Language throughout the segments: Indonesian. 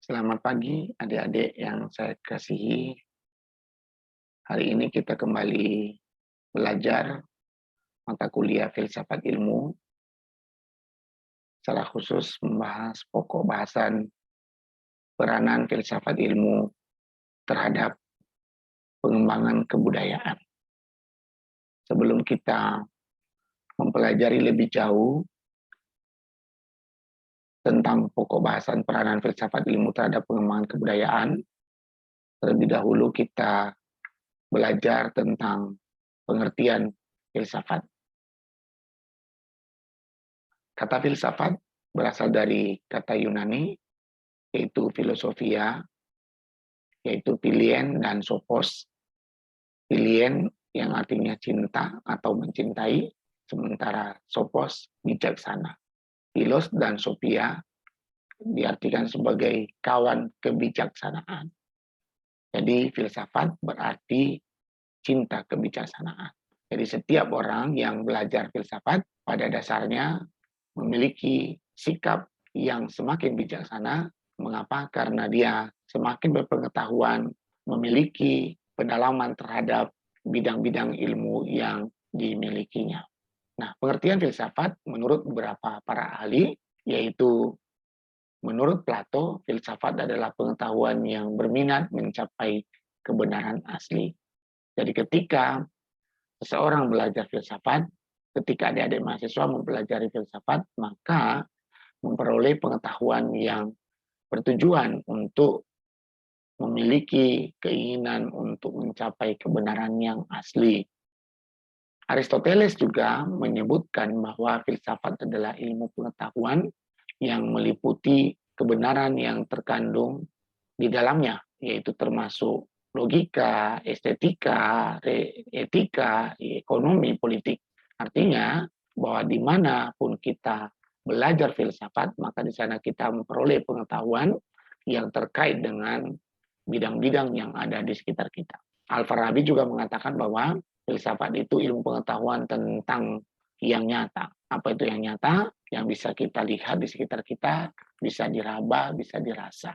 Selamat pagi adik-adik yang saya kasihi. Hari ini kita kembali belajar mata kuliah filsafat ilmu, secara khusus membahas pokok bahasan peranan filsafat ilmu terhadap pengembangan kebudayaan. Sebelum kita mempelajari lebih jauh tentang pokok bahasan peranan filsafat ilmu terhadap pengembangan kebudayaan, terlebih dahulu kita belajar tentang pengertian filsafat. Kata filsafat berasal dari kata Yunani, yaitu filosofia, yaitu pilien dan sophos. Pilien yang artinya cinta atau mencintai, sementara sophos bijaksana. Philos dan sophia diartikan sebagai kawan kebijaksanaan. Jadi filsafat berarti cinta kebijaksanaan. Jadi setiap orang yang belajar filsafat pada dasarnya memiliki sikap yang semakin bijaksana. Mengapa? Karena dia semakin berpengetahuan, memiliki pendalaman terhadap bidang-bidang ilmu yang dimilikinya. Nah, pengertian filsafat menurut beberapa para ahli, yaitu menurut Plato, filsafat adalah pengetahuan yang berminat mencapai kebenaran asli. Jadi ketika seseorang belajar filsafat, ketika adik-adik mahasiswa mempelajari filsafat, maka memperoleh pengetahuan yang bertujuan untuk memiliki keinginan untuk mencapai kebenaran yang asli. Aristoteles juga menyebutkan bahwa filsafat adalah ilmu pengetahuan yang meliputi kebenaran yang terkandung di dalamnya, yaitu termasuk logika, estetika, etika, ekonomi, politik. Artinya bahwa dimanapun kita belajar filsafat, maka di sana kita memperoleh pengetahuan yang terkait dengan bidang-bidang yang ada di sekitar kita. Al-Farabi juga mengatakan bahwa filsafat itu ilmu pengetahuan tentang yang nyata. Apa itu yang nyata? Yang bisa kita lihat di sekitar kita, bisa diraba, bisa dirasa.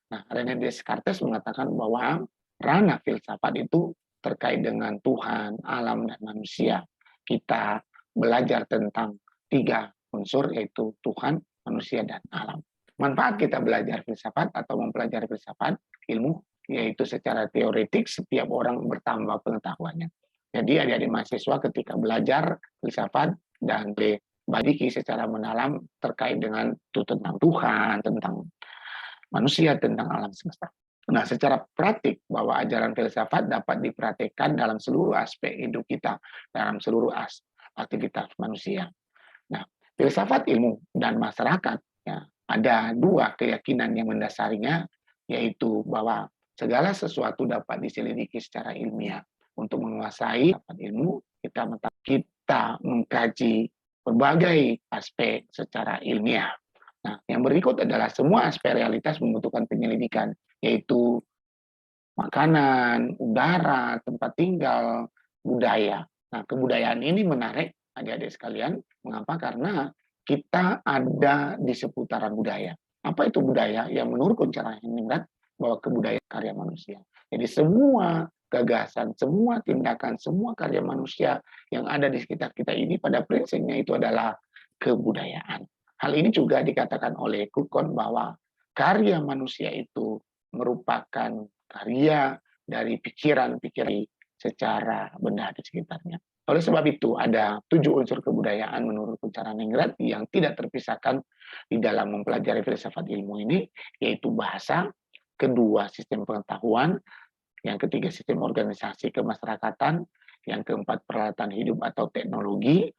Nah, René Descartes mengatakan bahwa ranah filsafat itu terkait dengan Tuhan, alam, dan manusia. Kita belajar tentang tiga unsur, yaitu Tuhan, manusia, dan alam. Manfaat kita belajar filsafat atau mempelajari filsafat, ilmu, yaitu secara teoretik setiap orang bertambah pengetahuannya. Jadi adik-adik mahasiswa ketika belajar filsafat dan badiki secara mendalam terkait dengan tentang Tuhan, tentang manusia, tentang alam semesta. Nah, secara praktik bahwa ajaran filsafat dapat dipraktikkan dalam seluruh aspek hidup kita, dalam seluruh aktivitas manusia. Nah, filsafat ilmu dan masyarakat, ya, ada dua keyakinan yang mendasarinya, yaitu bahwa segala sesuatu dapat diselidiki secara ilmiah. Untuk menguasai ilmu, kita mengkaji berbagai aspek secara ilmiah. Nah, yang berikut adalah semua aspek realitas membutuhkan penyelidikan, yaitu makanan, udara, tempat tinggal, budaya. Nah, kebudayaan ini menarik adik-adik sekalian. Mengapa? Karena kita ada di seputaran budaya. Apa itu budaya? Yang menurut Kunchara Hemingway bahwa kebudayaan karya manusia. Jadi semua gagasan, semua tindakan, semua karya manusia yang ada di sekitar kita ini pada prinsipnya itu adalah kebudayaan. Hal ini juga dikatakan oleh Kukon bahwa karya manusia itu merupakan karya dari pikiran-pikiran secara benda di sekitarnya. Oleh sebab itu, ada 7 unsur kebudayaan menurut Kunchara Ningrat yang tidak terpisahkan di dalam mempelajari filsafat ilmu ini, yaitu bahasa, kedua sistem pengetahuan, yang ketiga sistem organisasi kemasyarakatan, yang keempat peralatan hidup atau teknologi,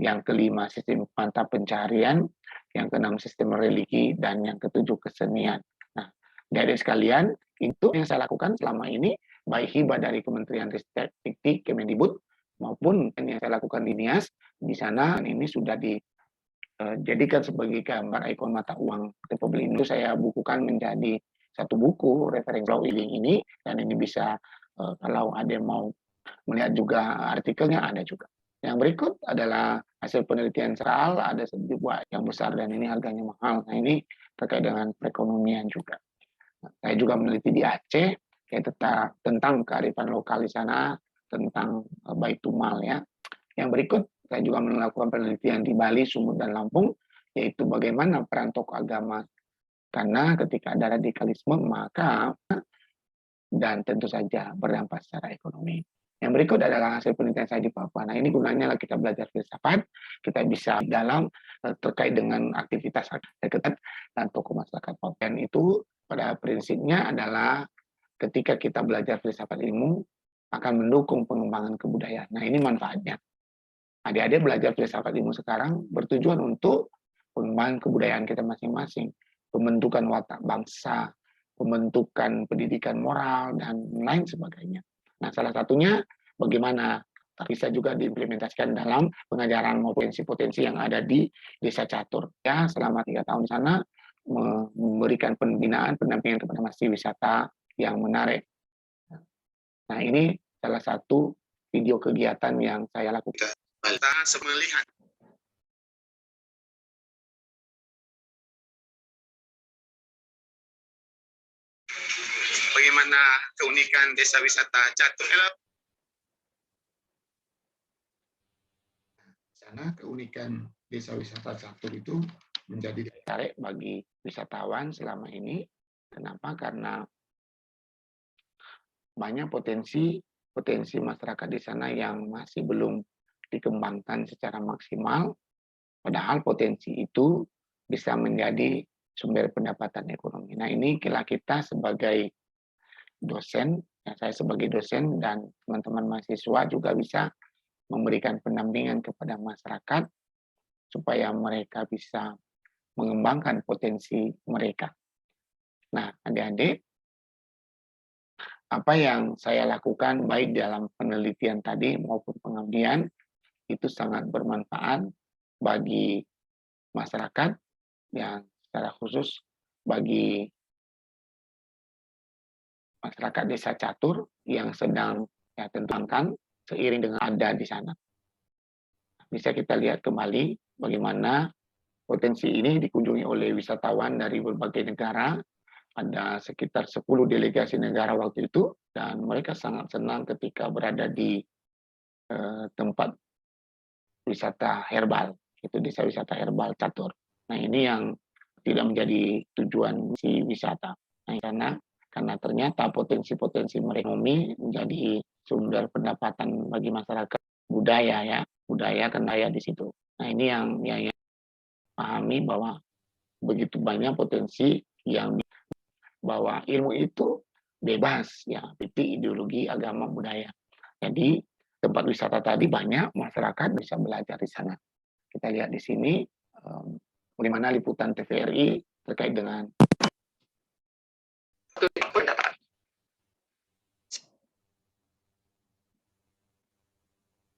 yang kelima sistem mata pencaharian, yang keenam sistem religi, dan yang ketujuh kesenian. Nah, dari sekalian, itu yang saya lakukan selama ini, baik hibah dari Kementerian Ristek Dikti Kemendikbud, maupun yang saya lakukan di NIAS, di sana ini sudah dijadikan sebagai gambar ikon mata uang Republik Indonesia. Saya bukukan menjadi satu buku referensi ini, dan ini bisa kalau ada yang mau melihat juga artikelnya ada juga. Yang berikut adalah hasil penelitian soal, ada sebuah yang besar dan ini harganya mahal. Nah, ini terkait dengan perekonomian juga. Saya juga meneliti di Aceh kayak tentang kearifan lokal di sana, tentang Baitumal ya. Yang berikut saya juga melakukan penelitian di Bali, Sumut, dan Lampung, yaitu bagaimana peran tokoh agama. Karena ketika ada radikalisme, maka dan tentu saja berdampak secara ekonomi. Yang berikut adalah hasil penelitian saya di Papua. Nah, ini gunanya kita belajar filsafat, kita bisa dalam terkait dengan aktivitas ketat dan tokoh masyarakat Papua. Dan itu pada prinsipnya adalah ketika kita belajar filsafat ilmu akan mendukung pengembangan kebudayaan. Nah, ini manfaatnya. Adik-adik belajar filsafat ilmu sekarang bertujuan untuk pengembangan kebudayaan kita masing-masing, pembentukan watak bangsa, pembentukan pendidikan moral, dan lain sebagainya. Nah, salah satunya bagaimana bisa juga diimplementasikan dalam pengajaran potensi-potensi yang ada di Desa Catur. Ya, selama 3 tahun di sana memberikan pembinaan, pendampingan kepada mahasiswa wisata yang menarik. Nah, ini salah satu video kegiatan yang saya lakukan. Kita melihat bagaimana keunikan desa wisata Catur. Sana keunikan desa wisata Catur itu menjadi daya bagi wisatawan selama ini. Kenapa? Karena banyak potensi masyarakat di sana yang masih belum dikembangkan secara maksimal, padahal potensi itu bisa menjadi sumber pendapatan ekonomi. Nah, ini kita sebagai dosen, ya saya sebagai dosen dan teman-teman mahasiswa juga bisa memberikan pendampingan kepada masyarakat supaya mereka bisa mengembangkan potensi mereka. Nah, adik-adik, apa yang saya lakukan baik dalam penelitian tadi maupun pengabdian itu sangat bermanfaat bagi masyarakat yang secara khusus bagi masyarakat Desa Catur yang sedang tentangkan seiring dengan ada di sana. Bisa kita lihat kembali bagaimana potensi ini dikunjungi oleh wisatawan dari berbagai negara. Ada sekitar 10 delegasi negara waktu itu, dan mereka sangat senang ketika berada di tempat wisata herbal, itu desa wisata herbal Catur. Nah, ini yang tidak menjadi tujuan si wisata. Nah, karena ternyata potensi-potensi ekonomi menjadi sumber pendapatan bagi masyarakat, budaya kan daya di situ. Nah, ini yang pahami bahwa begitu banyak potensi yang bahwa ilmu itu bebas ya, itu ideologi agama budaya. Jadi tempat wisata tadi banyak masyarakat bisa belajar di sana. Kita lihat di sini bagaimana liputan TVRI terkait dengan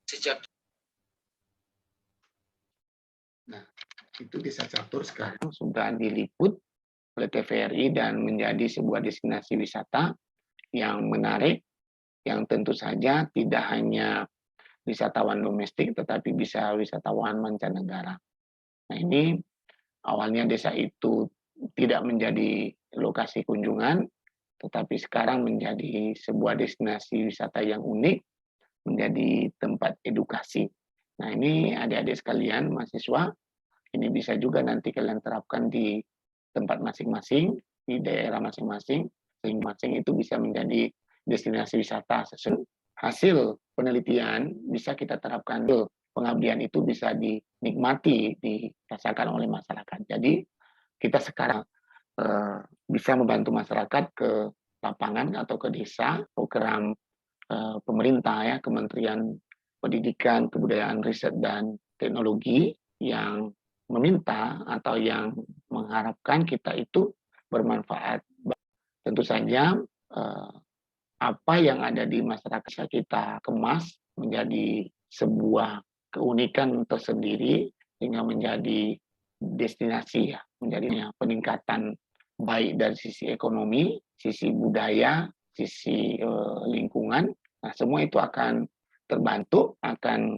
sejak. Nah, itu Desa Catur sekarang sudah diliput oleh TVRI dan menjadi sebuah destinasi wisata yang menarik, yang tentu saja tidak hanya wisatawan domestik, tetapi bisa wisatawan mancanegara. Nah, ini awalnya desa itu tidak menjadi lokasi kunjungan, tetapi sekarang menjadi sebuah destinasi wisata yang unik, menjadi tempat edukasi. Nah, ini adik-adik sekalian, mahasiswa, ini bisa juga nanti kalian terapkan di tempat masing-masing, di daerah masing-masing, masing-masing itu bisa menjadi destinasi wisata sesuai hasil penelitian bisa kita terapkan. Pengabdian itu bisa dinikmati, dirasakan oleh masyarakat. Jadi kita sekarang bisa membantu masyarakat ke lapangan atau ke desa, program pemerintah ya, Kementerian Pendidikan, Kebudayaan, Riset, dan Teknologi yang meminta atau yang mengharapkan kita itu bermanfaat. Tentu saja apa yang ada di masyarakat kita kemas menjadi sebuah keunikan tersendiri sehingga menjadi destinasi ya, menjadi peningkatan baik dari sisi ekonomi, sisi budaya, sisi lingkungan. Nah, semua itu akan terbantu, akan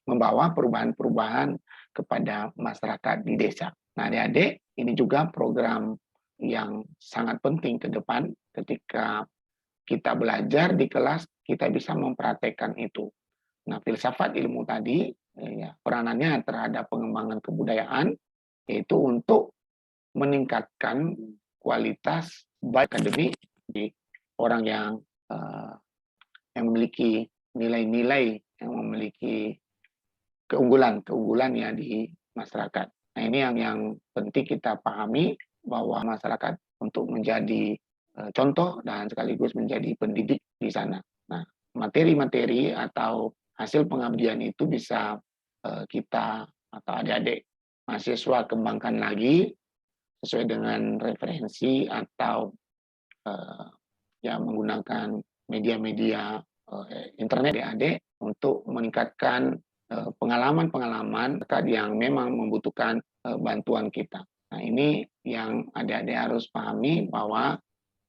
membawa perubahan-perubahan kepada masyarakat di desa. Nah, adik-adik, ini juga program yang sangat penting ke depan ketika kita belajar di kelas, kita bisa mempraktekkan itu. Nah, filsafat ilmu tadi, ya, peranannya terhadap pengembangan kebudayaan, yaitu untuk meningkatkan kualitas baik akademik di orang eh, yang memiliki nilai-nilai, yang memiliki keunggulan ya di masyarakat. Nah, ini yang penting kita pahami bahwa masyarakat untuk menjadi contoh dan sekaligus menjadi pendidik di sana. Nah, materi-materi atau hasil pengabdian itu bisa kita atau adik-adik mahasiswa kembangkan lagi sesuai dengan referensi atau ya menggunakan media-media internet ya adik untuk meningkatkan pengalaman-pengalaman yang memang membutuhkan bantuan kita. Nah, ini yang adik-adik harus pahami bahwa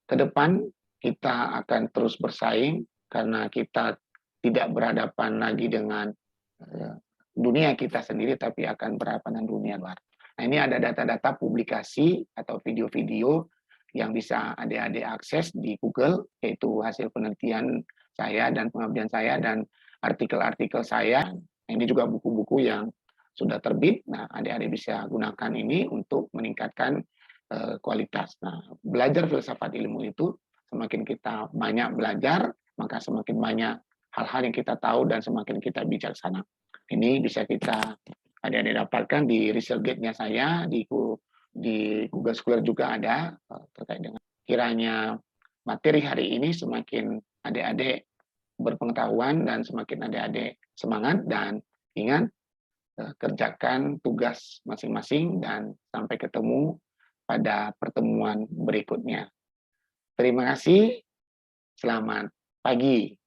ke depan kita akan terus bersaing karena kita tidak berhadapan lagi dengan dunia kita sendiri, tapi akan berhadapan dengan dunia luar. Nah, ini ada data-data publikasi atau video-video yang bisa adik-adik akses di Google, yaitu hasil penelitian saya dan pengabdian saya dan artikel-artikel saya. Ini juga buku-buku yang sudah terbit. Nah, adik-adik bisa gunakan ini untuk meningkatkan kualitas. Nah, belajar filsafat ilmu itu semakin kita banyak belajar, maka semakin banyak hal-hal yang kita tahu dan semakin kita bijaksana. Ini bisa kita adik-adik dapatkan di ResearchGate-nya saya, di Google Scholar juga ada terkait dengan kiranya materi hari ini semakin adik-adik berpengetahuan dan semakin adik-adik semangat dan ingat kerjakan tugas masing-masing dan sampai ketemu pada pertemuan berikutnya. Terima kasih, selamat pagi.